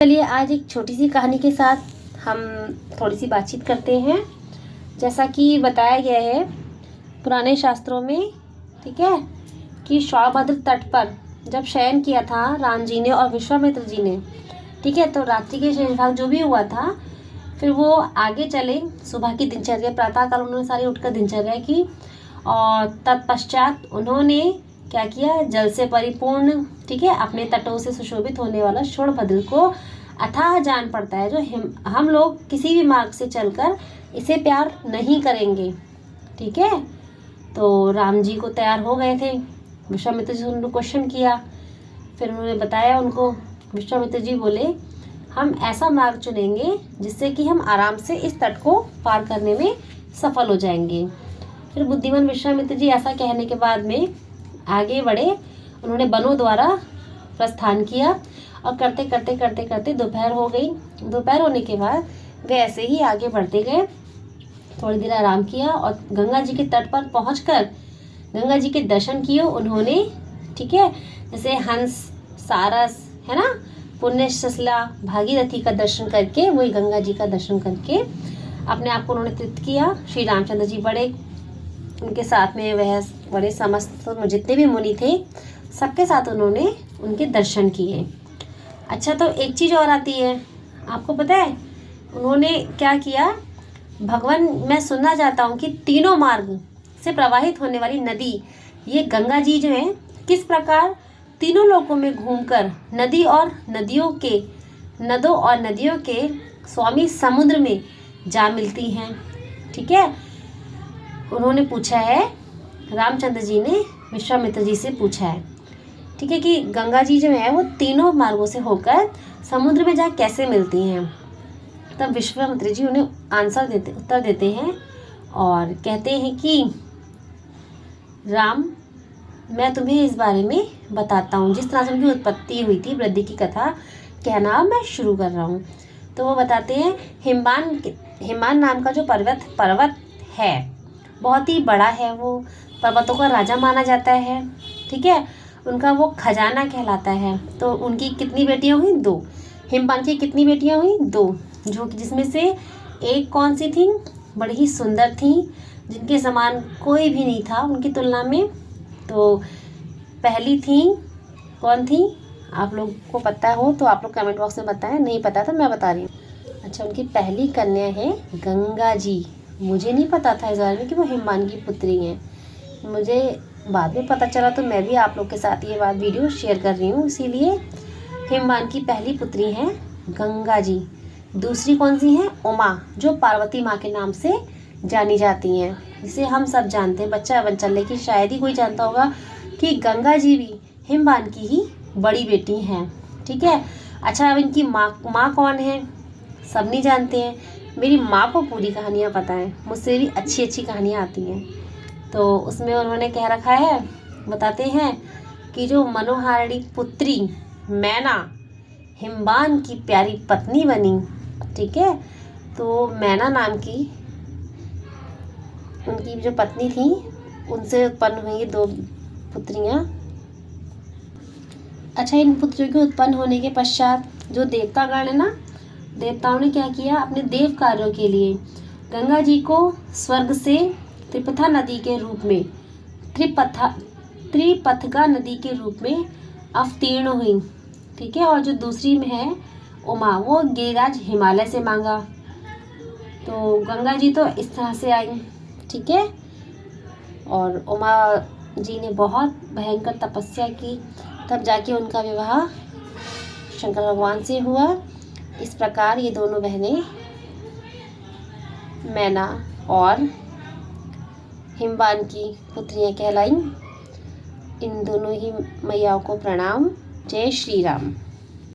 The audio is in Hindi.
चलिए आज एक छोटी सी कहानी के साथ हम थोड़ी सी बातचीत करते हैं। जैसा कि बताया गया है पुराने शास्त्रों में, ठीक है, कि सौभद्र तट पर जब शयन किया था राम जी ने और विश्वामित्र जी ने, ठीक है, तो रात्रि के शेष भाग जो भी हुआ था, फिर वो आगे चले। सुबह की दिनचर्या, प्रातःकाल उन्होंने सारी उठकर दिनचर्या की और तत्पश्चात उन्होंने क्या किया, जल से परिपूर्ण, ठीक है, अपने तटों से सुशोभित होने वाला शोणभद्र को अथाह जान पड़ता है, जो हम लोग किसी भी मार्ग से चलकर इसे प्यार नहीं करेंगे। ठीक है, तो राम जी को तैयार हो गए थे। विश्वामित्र जी उन्होंने क्वेश्चन किया, फिर उन्होंने बताया उनको। विश्वामित्र जी बोले हम ऐसा मार्ग चुनेंगे जिससे कि हम आराम से इस तट को पार करने में सफल हो जाएंगे। फिर बुद्धिमान विश्वामित्र जी ऐसा कहने के बाद में आगे बढ़े। उन्होंने बनों द्वारा प्रस्थान किया और करते करते करते करते दोपहर हो गई। दोपहर होने के बाद वे ऐसे ही आगे बढ़ते गए। थोड़ी देर आराम किया और गंगा जी के तट पर पहुंचकर गंगा जी के दर्शन किए उन्होंने। ठीक है, जैसे हंस, सारस, है ना, पुण्य सलिला, भागीरथी का दर्शन करके, वही गंगा जी का दर्शन करके अपने आप को उन्होंने तृप्त किया। श्री रामचंद्र जी बड़े, उनके साथ में वह बड़े समस्त जितने भी मुनि थे सबके साथ उन्होंने उनके दर्शन किए। अच्छा, तो एक चीज़ और आती है, आपको पता है उन्होंने क्या किया? भगवान, मैं सुनना चाहता हूँ कि तीनों मार्ग से प्रवाहित होने वाली नदी, ये गंगा जी जो है, किस प्रकार तीनों लोकों में घूमकर नदों और नदियों के स्वामी समुद्र में जा मिलती हैं। ठीक है, उन्होंने पूछा है, रामचंद्र जी ने विश्वामित्र जी से पूछा है, ठीक है, कि गंगा जी जो है वो तीनों मार्गों से होकर समुद्र में जा कैसे मिलती हैं। तब विश्वामित्र जी उन्हें उत्तर देते हैं और कहते हैं कि राम, मैं तुम्हें इस बारे में बताता हूँ। जिस तरह से उनकी उत्पत्ति हुई थी, वृद्धि की कथा कहना मैं शुरू कर रहा हूँ। तो वो बताते हैं, हिमवान नाम का जो पर्वत है, बहुत ही बड़ा है। वो पर्वतों का राजा माना जाता है। ठीक है, उनका वो खजाना कहलाता है। तो उनकी कितनी बेटियां हुई? 2। हिमवान की कितनी बेटियां हुई? 2, जो जिसमें से एक कौन सी थी? बड़ी ही सुंदर थी, जिनके समान कोई भी नहीं था उनकी तुलना में। तो पहली थी, कौन थी? आप लोग को पता हो तो आप लोग कमेंट बॉक्स में बताएं, नहीं पता तो मैं बता रही हूँ। अच्छा, उनकी पहली कन्या है गंगा जी। मुझे नहीं पता था इस बारे में कि वो हिमवान की पुत्री हैं, मुझे बाद में पता चला, तो मैं भी आप लोग के साथ ये बात वीडियो शेयर कर रही हूँ। इसीलिए हिमवान की पहली पुत्री हैं गंगा जी। दूसरी कौन सी है? उमा, जो पार्वती माँ के नाम से जानी जाती हैं, जिसे हम सब जानते हैं, बच्चा बच्चा, लेकिन शायद ही कोई जानता होगा कि गंगा जी भी हिमवान की ही बड़ी बेटी हैं। ठीक है, अच्छा, अब इनकी माँ कौन है? सब नहीं जानते हैं। मेरी माँ को पूरी कहानियाँ पता है, मुझसे भी अच्छी अच्छी कहानियाँ आती हैं। तो उसमें उन्होंने कह रखा है, बताते हैं कि जो मनोहारिणी पुत्री मैना हिमवान की प्यारी पत्नी बनी। ठीक है, तो मैना नाम की उनकी जो पत्नी थी, उनसे उत्पन्न हुई 2 पुत्रियाँ। अच्छा, इन पुत्रियों के उत्पन्न होने के पश्चात जो देवतागण है ना, देवताओं ने क्या किया? अपने देव कार्यों के लिए गंगा जी को स्वर्ग से त्रिपथा नदी के रूप में, त्रिपथगा नदी के रूप में अवतीर्ण हुई। ठीक है, और जो दूसरी में है उमा, वो गिरिराज हिमालय से मांगा। तो गंगा जी तो इस तरह से आई। ठीक है, और उमा जी ने बहुत भयंकर तपस्या की, तब जाके उनका विवाह शंकर भगवान से हुआ। इस प्रकार ये दोनों बहनें, मैना और हिमवान की पुत्रियां कहलाईं। इन दोनों ही मैयाओं को प्रणाम। जय श्री राम।